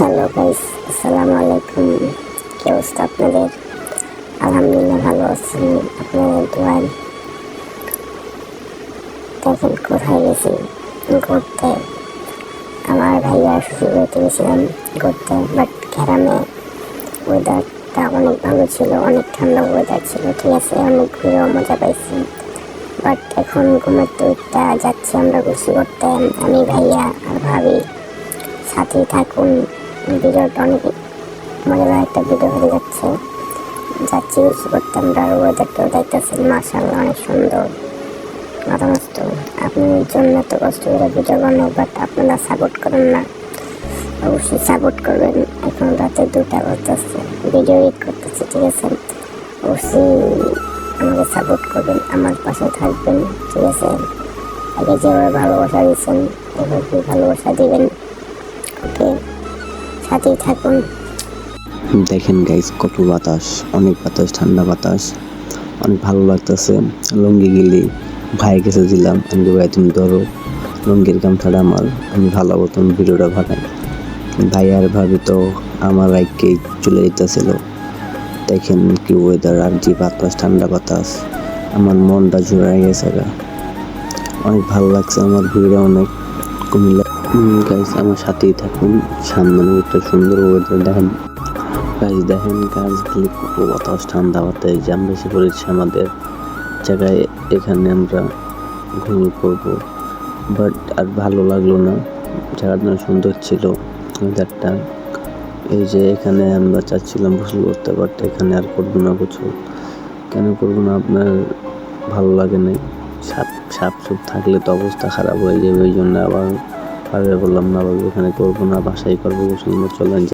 Hello guys, আসসালামু আলাইকুম। কি অবস্থা আপনাদের? আলহামদুলিল্লাহ ভালো আছি আপনাদের দোয়ায়। দেখেন কোথায় গেছি ঘুরতে। আমার ভাইয়া শ্বশুর বাড়িতে গেছিলাম ঘুরতে, বাট গ্রামে ওয়েদারটা অনেক ভালো ছিল, অনেক ঠান্ডা ওয়েদার ছিল, ঠিক আছে, অনেক ঘুরেও মজা পাইছি। বাট এখন ঘুমাতে উঠতে যাচ্ছি আমরা গোসল করতে, আমি ভাইয়া আর ভাবি। সাথেই থাকুন, ভিডিওটা অনেক মজাদার একটা ভিডিও হয়ে যাচ্ছে। যাচ্ছি গোসল করতে আমরা, ওয়েদারটাও দেখতেছেন মাশাআল্লাহ অনেক সুন্দর, মাথা নষ্ট। আপনাদের জন্য এত কষ্ট করে ভিডিও বানাই, বাট আপনারা সাপোর্ট করেন না। অবশ্যই সাপোর্ট করবেন। এখন রাতে 2টা বাজতেছে, ভিডিও এডিট করতেছি, ঠিক আছে। অবশ্যই আমাকে সাপোর্ট করবেন, আমার পাশে থাকবেন, ঠিক আছে। আগে যেভাবে ভালোবাসা দিচ্ছেন এভাবে ভালোবাসা দিবেন, ওকে। সাথেই থাকুন। দেখেন গাইস, কত বাতাস, অনেক বাতাস, ঠান্ডা বাতাস, অনেক ভালো লাগতেছে। লুঙ্গি গিলি ভাই কাছে দিলাম, আমি ভাই তুমি ধরো লুঙ্গির গামছাটা আমার, আমি ভালো মতন ভিডিওটা বানাই। ভাই আর ভাবি তো আমার রাইকেই চলে যেতেছিল। দেখেন কি ওয়েদার, আর যে বাতাস, ঠান্ডা বাতাস, আমার মনটা জোড়ায় গেছে গা। অনেক ভালো লাগছে আমার ভিডিও, অনেক কুমিল্লা। গাইস আমার সাথেই থাকুন, সামনে একটা সুন্দর ওয়েদার দেখেন। গাছ দেখেন, গাছগুলি কত বাতাস, ঠান্ডা বাতাস, জ্যাম বেশি পড়েছে আমাদের জায়গায়। এখানে আমরা ঘুমিয়ে পড়বো, বাট আর ভালো লাগলো না। জায়গাটা সুন্দর ছিল ওয়েদারটা। এই যে এখানে আমরা চাচ্ছিলাম গোসল করতে, বাট এখানে আর করবো না গোসল। কেন করবো না, আপনার ভালো লাগে না। সাপ সুপ থাকলে তো অবস্থা খারাপ হয়ে যাবে, ওই জন্য আবার বললাম না, এখানে করবো না, বাসায় করবো গোসল। চলেন।